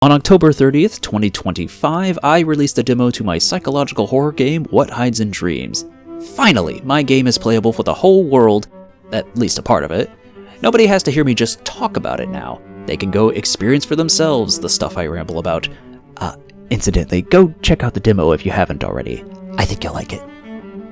On October 30th, 2025, I released a demo to my psychological horror game, What Hides in Dreams. Finally, my game is playable for the whole world, at least a part of it. Nobody has to hear me just talk about it now. They can go experience for themselves the stuff I ramble about. Incidentally, go check out the demo if you haven't already. I think you'll like it.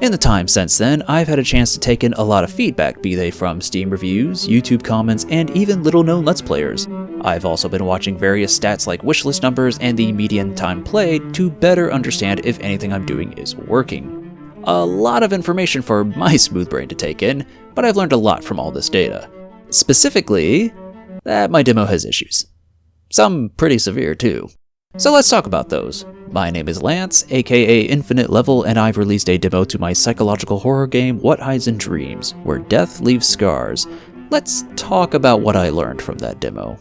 In the time since then, I've had a chance to take in a lot of feedback, be they from Steam reviews, YouTube comments, and even little-known Let's Players. I've also been watching various stats like wishlist numbers and the median time played to better understand if anything I'm doing is working. A lot of information for my smooth brain to take in, but I've learned a lot from all this data. Specifically, that my demo has issues. Some pretty severe too. So let's talk about those. My name is Lance, aka Infinite Level, and I've released a demo to my psychological horror game, What Hides in Dreams, where death leaves scars. Let's talk about what I learned from that demo.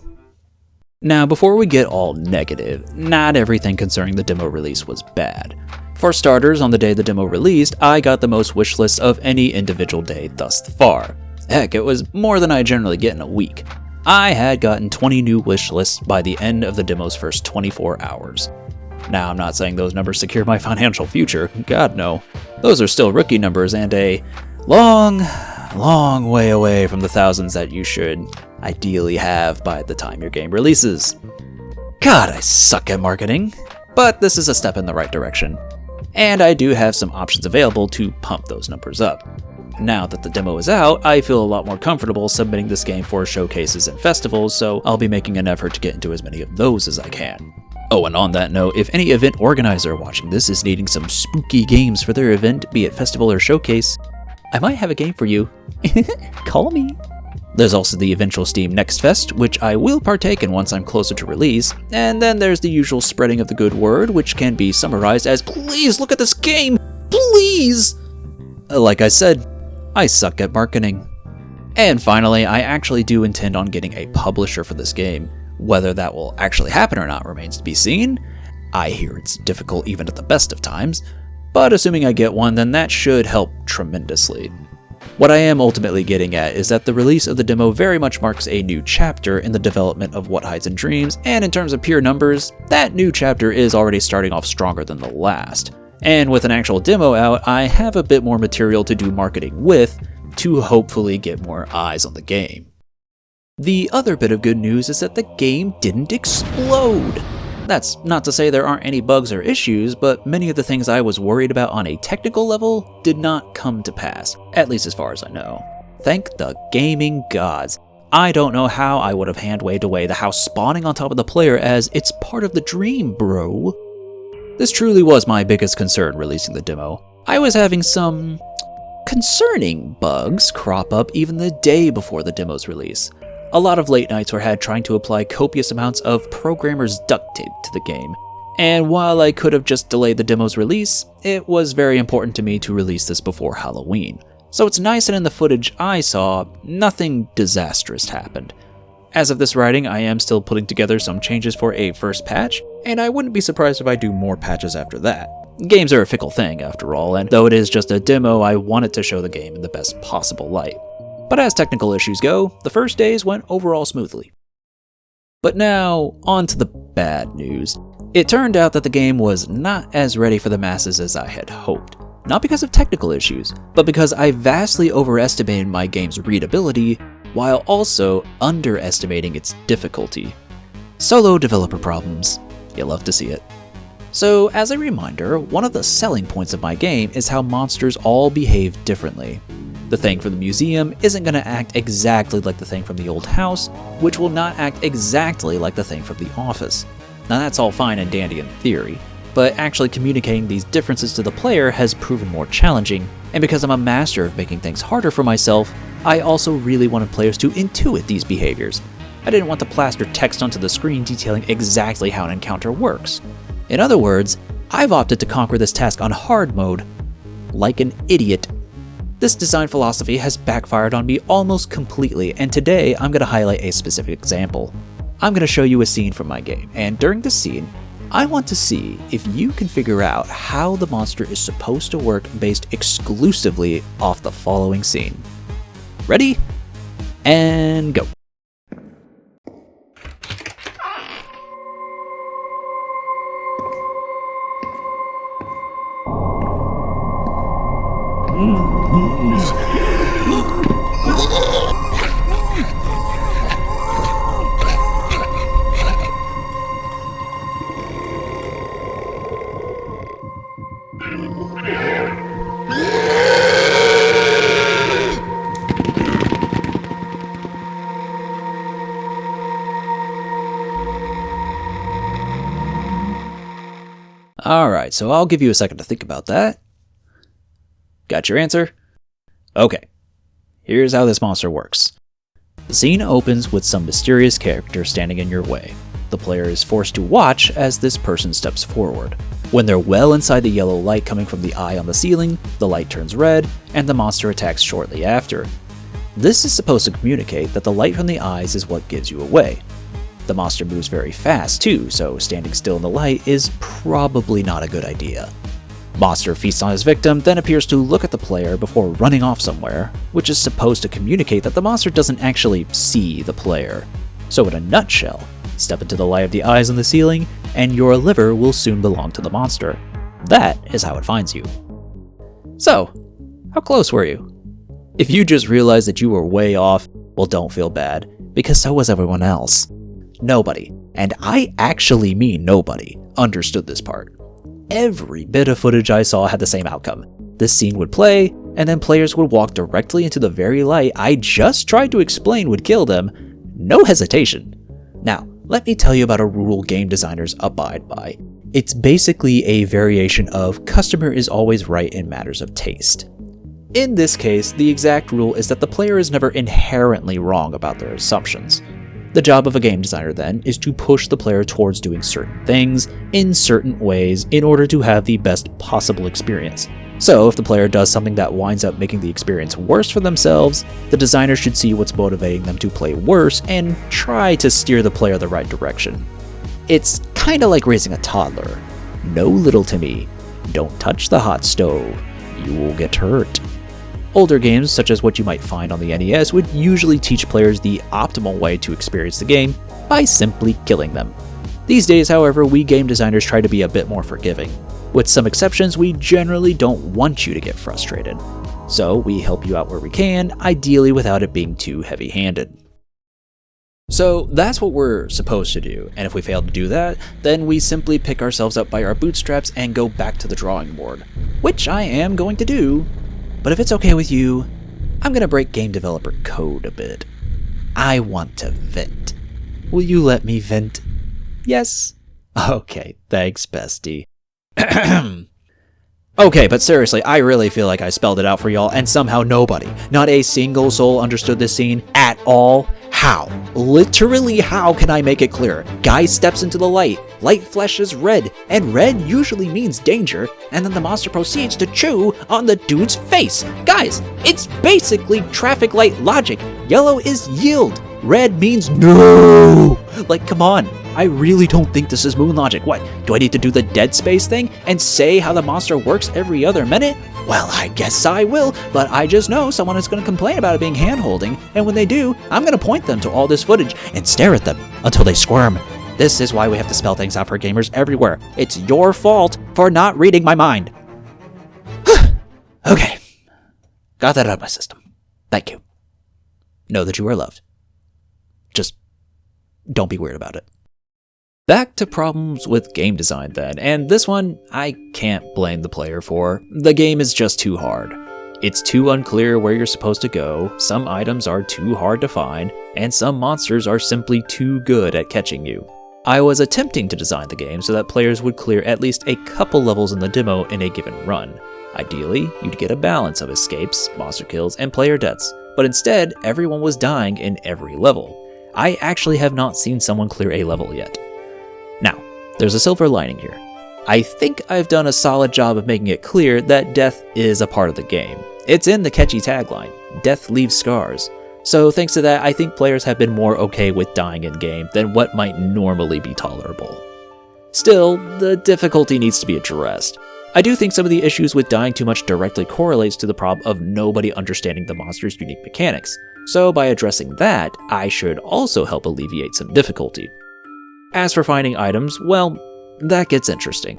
Now, before we get all negative, not everything concerning the demo release was bad. For starters, on the day the demo released, I got the most wish lists of any individual day thus far. Heck, it was more than I generally get in a week. I had gotten 20 new wish lists by the end of the demo's first 24 hours. Now, I'm not saying those numbers secure my financial future, God no. Those are still rookie numbers and a long way away from the thousands that you should ideally have by the time your game releases. God, I suck at marketing, but this is a step in the right direction. And I do have some options available to pump those numbers up. Now that the demo is out, I feel a lot more comfortable submitting this game for showcases and festivals, so I'll be making an effort to get into as many of those as I can. Oh, and on that note, if any event organizer watching this is needing some spooky games for their event, be it festival or showcase, I might have a game for you. Call me. There's also the eventual Steam Next Fest, which I will partake in once I'm closer to release, and then there's the usual spreading of the good word, which can be summarized as, please look at this game, please! Like I said, I suck at marketing. And finally, I actually do intend on getting a publisher for this game. Whether that will actually happen or not remains to be seen. I hear it's difficult even at the best of times, but assuming I get one, then that should help tremendously. What I am ultimately getting at is that the release of the demo very much marks a new chapter in the development of What Hides in Dreams, and in terms of pure numbers, that new chapter is already starting off stronger than the last. And with an actual demo out, I have a bit more material to do marketing with to hopefully get more eyes on the game. The other bit of good news is that the game didn't explode. That's not to say there aren't any bugs or issues, but many of the things I was worried about on a technical level did not come to pass, at least as far as I know. Thank the gaming gods. I don't know how I would have hand-waved away the house spawning on top of the player as it's part of the dream, bro. This truly was my biggest concern releasing the demo. I was having some concerning bugs crop up even the day before the demo's release. A lot of late nights were had trying to apply copious amounts of programmer's duct tape to the game. And while I could have just delayed the demo's release, it was very important to me to release this before Halloween. So it's nice that in the footage I saw, nothing disastrous happened. As of this writing, I am still putting together some changes for a first patch, and I wouldn't be surprised if I do more patches after that. Games are a fickle thing, after all, and though it is just a demo, I wanted to show the game in the best possible light. But as technical issues go, the first days went overall smoothly. But now, on to the bad news. It turned out that the game was not as ready for the masses as I had hoped. Not because of technical issues, but because I vastly overestimated my game's readability, while also underestimating its difficulty. Solo developer problems. You love to see it. So, as a reminder, one of the selling points of my game is how monsters all behave differently. The thing from the museum isn't going to act exactly like the thing from the old house, which will not act exactly like the thing from the office. Now that's all fine and dandy in theory, but actually communicating these differences to the player has proven more challenging, and because I'm a master of making things harder for myself, I also really wanted players to intuit these behaviors. I didn't want to plaster text onto the screen detailing exactly how an encounter works. In other words, I've opted to conquer this task on hard mode, like an idiot. This design philosophy has backfired on me almost completely, and today I'm going to highlight a specific example. I'm going to show you a scene from my game, and during this scene, I want to see if you can figure out how the monster is supposed to work based exclusively off the following scene. Ready? And go. Alright, so I'll give you a second to think about that. Got your answer? Okay, here's how this monster works. The scene opens with some mysterious character standing in your way. The player is forced to watch as this person steps forward. When they're well inside the yellow light coming from the eye on the ceiling, the light turns red, and the monster attacks shortly after. This is supposed to communicate that the light from the eyes is what gives you away. The monster moves very fast too, so standing still in the light is probably not a good idea. Monster feasts on his victim, then appears to look at the player before running off somewhere, which is supposed to communicate that the monster doesn't actually see the player. So in a nutshell, step into the light of the eyes on the ceiling, and your liver will soon belong to the monster. That is how it finds you. So, how close were you? If you just realized that you were way off, well, don't feel bad, because so was everyone else. Nobody, and I actually mean nobody, understood this part. Every bit of footage I saw had the same outcome. This scene would play, and then players would walk directly into the very light I just tried to explain would kill them. No hesitation. Now, let me tell you about a rule game designers abide by. It's basically a variation of customer is always right in matters of taste. In this case, the exact rule is that the player is never inherently wrong about their assumptions. The job of a game designer, then, is to push the player towards doing certain things in certain ways in order to have the best possible experience. So, if the player does something that winds up making the experience worse for themselves, the designer should see what's motivating them to play worse and try to steer the player the right direction. It's kinda like raising a toddler. No, little Timmy, don't touch the hot stove. You will get hurt. Older games, such as what you might find on the NES, would usually teach players the optimal way to experience the game by simply killing them. These days, however, we game designers try to be a bit more forgiving. With some exceptions, we generally don't want you to get frustrated. So we help you out where we can, ideally without it being too heavy-handed. So that's what we're supposed to do, and if we fail to do that, then we simply pick ourselves up by our bootstraps and go back to the drawing board, which I am going to do. But if it's okay with you, I'm gonna break game developer code a bit. I want to vent. Will you let me vent? Yes? Okay, thanks, bestie. Okay, but seriously, I really feel like I spelled it out for y'all, and somehow nobody, not a single soul understood this scene at all. How? Literally how can I make it clear? Guy steps into the light flashes red, and red usually means danger, and then the monster proceeds to chew on the dude's face. Guys, it's basically traffic light logic. Yellow is yield, red means no! Like, come on. I really don't think this is moon logic. What, do I need to do the Dead Space thing and say how the monster works every other minute? Well, I guess I will, but I just know someone is going to complain about it being hand-holding, and when they do, I'm going to point them to all this footage and stare at them until they squirm. This is why we have to spell things out for gamers everywhere. It's your fault for not reading my mind. Okay, got that out of my system. Thank you. Know that you are loved. Just don't be weird about it. Back to problems with game design then, and this one I can't blame the player for. The game is just too hard. It's too unclear where you're supposed to go, some items are too hard to find, and some monsters are simply too good at catching you. I was attempting to design the game so that players would clear at least a couple levels in the demo in a given run. Ideally, you'd get a balance of escapes, monster kills, and player deaths, but instead, everyone was dying in every level. I actually have not seen someone clear a level yet. Now, there's a silver lining here. I think I've done a solid job of making it clear that death is a part of the game. It's in the catchy tagline, death leaves scars. So thanks to that, I think players have been more okay with dying in-game than what might normally be tolerable. Still, the difficulty needs to be addressed. I do think some of the issues with dying too much directly correlates to the problem of nobody understanding the monster's unique mechanics, so by addressing that, I should also help alleviate some difficulty. As for finding items, well, that gets interesting.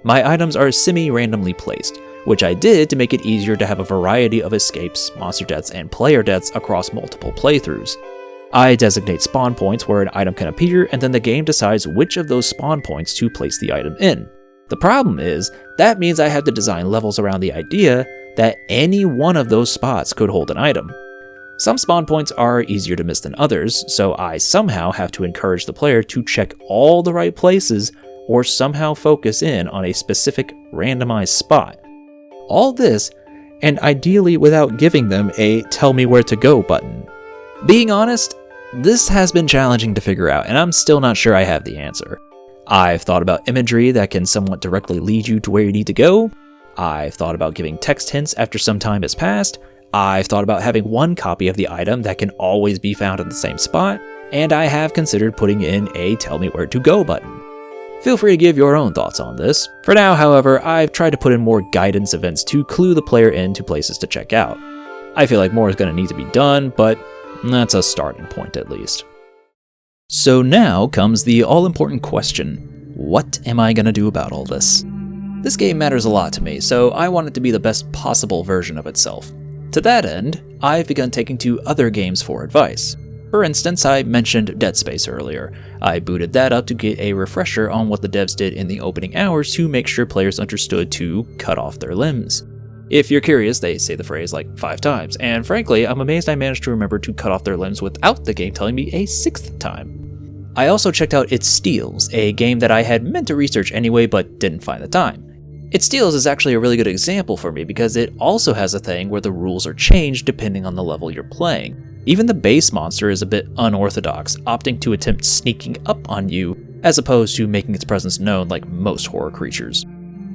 My items are semi-randomly placed, which I did to make it easier to have a variety of escapes, monster deaths, and player deaths across multiple playthroughs. I designate spawn points where an item can appear, and then the game decides which of those spawn points to place the item in. The problem is, that means I have to design levels around the idea that any one of those spots could hold an item. Some spawn points are easier to miss than others, so I somehow have to encourage the player to check all the right places or somehow focus in on a specific randomized spot. All this, and ideally without giving them a tell me where to go button. Being honest, this has been challenging to figure out, and I'm still not sure I have the answer. I've thought about imagery that can somewhat directly lead you to where you need to go. I've thought about giving text hints after some time has passed. I've thought about having one copy of the item that can always be found in the same spot, and I have considered putting in a tell me where to go button. Feel free to give your own thoughts on this. For now, however, I've tried to put in more guidance events to clue the player into places to check out. I feel like more is going to need to be done, but that's a starting point at least. So now comes the all-important question. What am I going to do about all this? This game matters a lot to me, so I want it to be the best possible version of itself. To that end, I've begun taking to other games for advice. For instance, I mentioned Dead Space earlier. I booted that up to get a refresher on what the devs did in the opening hours to make sure players understood to cut off their limbs. If you're curious, they say the phrase like 5 times, and frankly, I'm amazed I managed to remember to cut off their limbs without the game telling me a 6th time. I also checked out It Steals, a game that I had meant to research anyway but didn't find the time. It Steals is actually a really good example for me because it also has a thing where the rules are changed depending on the level you're playing. Even the base monster is a bit unorthodox, opting to attempt sneaking up on you as opposed to making its presence known like most horror creatures.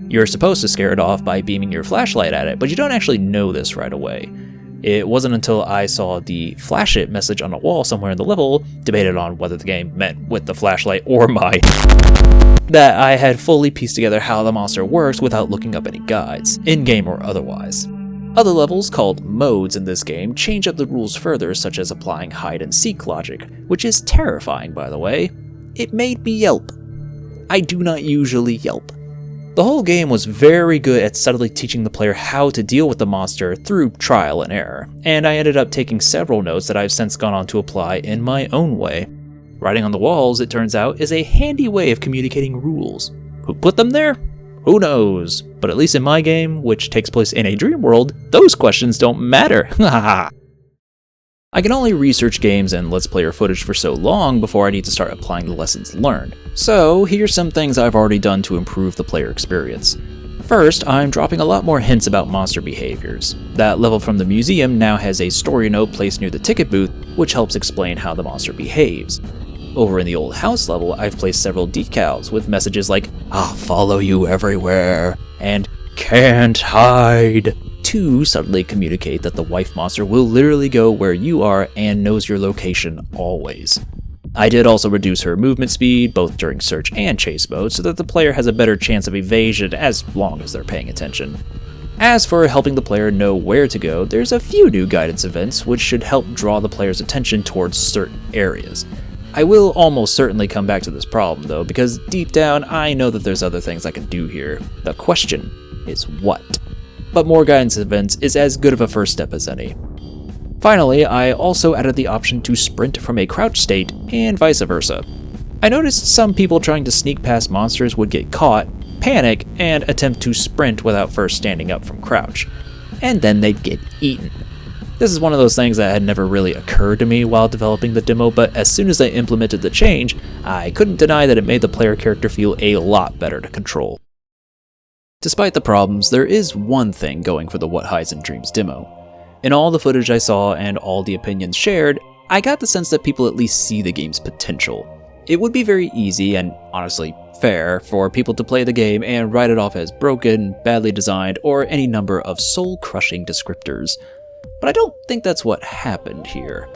You're supposed to scare it off by beaming your flashlight at it, but you don't actually know this right away. It wasn't until I saw the flash it message on a wall somewhere in the level, debated on whether the game meant with the flashlight or my that I had fully pieced together how the monster works without looking up any guides, in-game or otherwise. Other levels, called modes in this game, change up the rules further, such as applying hide-and-seek logic, which is terrifying, by the way. It made me yelp. I do not usually yelp. The whole game was very good at subtly teaching the player how to deal with the monster through trial and error, and I ended up taking several notes that I've since gone on to apply in my own way. Writing on the walls, it turns out, is a handy way of communicating rules. Who put them there? Who knows? But at least in my game, which takes place in a dream world, those questions don't matter. I can only research games and Let's Player footage for so long before I need to start applying the lessons learned. So here's some things I've already done to improve the player experience. First, I'm dropping a lot more hints about monster behaviors. That level from the museum now has a story note placed near the ticket booth, which helps explain how the monster behaves. Over in the old house level, I've placed several decals with messages like, "I'll follow you everywhere," and "Can't hide," to subtly communicate that the wife monster will literally go where you are and knows your location always. I did also reduce her movement speed, both during search and chase mode, so that the player has a better chance of evasion as long as they're paying attention. As for helping the player know where to go, there's a few new guidance events which should help draw the player's attention towards certain areas. I will almost certainly come back to this problem though, because deep down I know that there's other things I can do here. The question is what? But more guidance events is as good of a first step as any. Finally, I also added the option to sprint from a crouch state, and vice versa. I noticed some people trying to sneak past monsters would get caught, panic, and attempt to sprint without first standing up from crouch. And then they'd get eaten. This is one of those things that had never really occurred to me while developing the demo, but as soon as I implemented the change, I couldn't deny that it made the player character feel a lot better to control. Despite the problems, there is one thing going for the What Hides in Dreams demo. In all the footage I saw and all the opinions shared, I got the sense that people at least see the game's potential. It would be very easy and, honestly, fair for people to play the game and write it off as broken, badly designed, or any number of soul-crushing descriptors. But I don't think that's what happened here.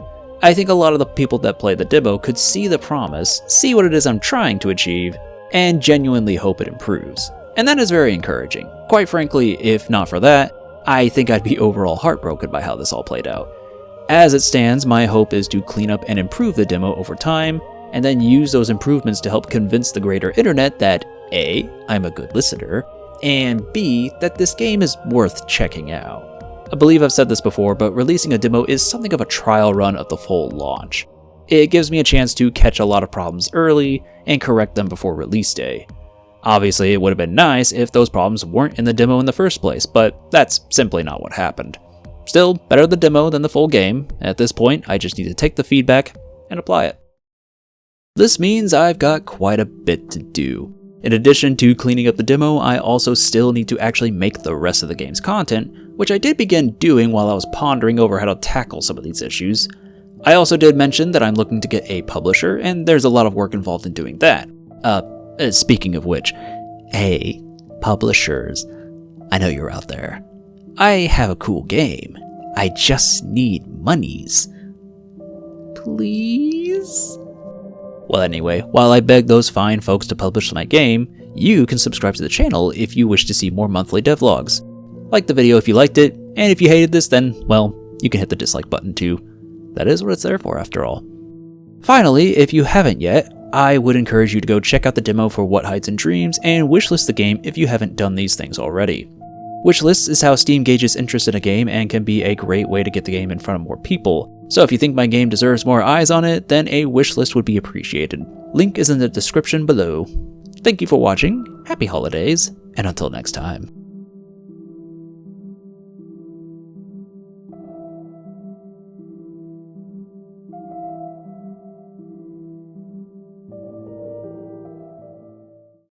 I think a lot of the people that play the demo could see the promise, see what it is I'm trying to achieve, and genuinely hope it improves. And that is very encouraging. Quite frankly, if not for that, I think I'd be overall heartbroken by how this all played out. As it stands, my hope is to clean up and improve the demo over time, and then use those improvements to help convince the greater internet that A, I'm a good listener, and B, that this game is worth checking out. I believe I've said this before, but releasing a demo is something of a trial run of the full launch. It gives me a chance to catch a lot of problems early and correct them before release day. Obviously, it would have been nice if those problems weren't in the demo in the first place, but that's simply not what happened. Still, better the demo than the full game. At this point, I just need to take the feedback and apply it. This means I've got quite a bit to do. In addition to cleaning up the demo, I also still need to actually make the rest of the game's content, which I did begin doing while I was pondering over how to tackle some of these issues. I also did mention that I'm looking to get a publisher, and there's a lot of work involved in doing that. Speaking of which, hey, publishers, I know you're out there. I have a cool game. I just need monies. Please? Well, anyway, while I beg those fine folks to publish my game, you can subscribe to the channel if you wish to see more monthly devlogs. Like the video if you liked it, and if you hated this, then, well, you can hit the dislike button too. That is what it's there for, after all. Finally, if you haven't yet, I would encourage you to go check out the demo for What Hides in Dreams and wishlist the game if you haven't done these things already. Wishlists is how Steam gauges interest in a game and can be a great way to get the game in front of more people. So if you think my game deserves more eyes on it, then a wishlist would be appreciated. Link is in the description below. Thank you for watching, happy holidays, and until next time.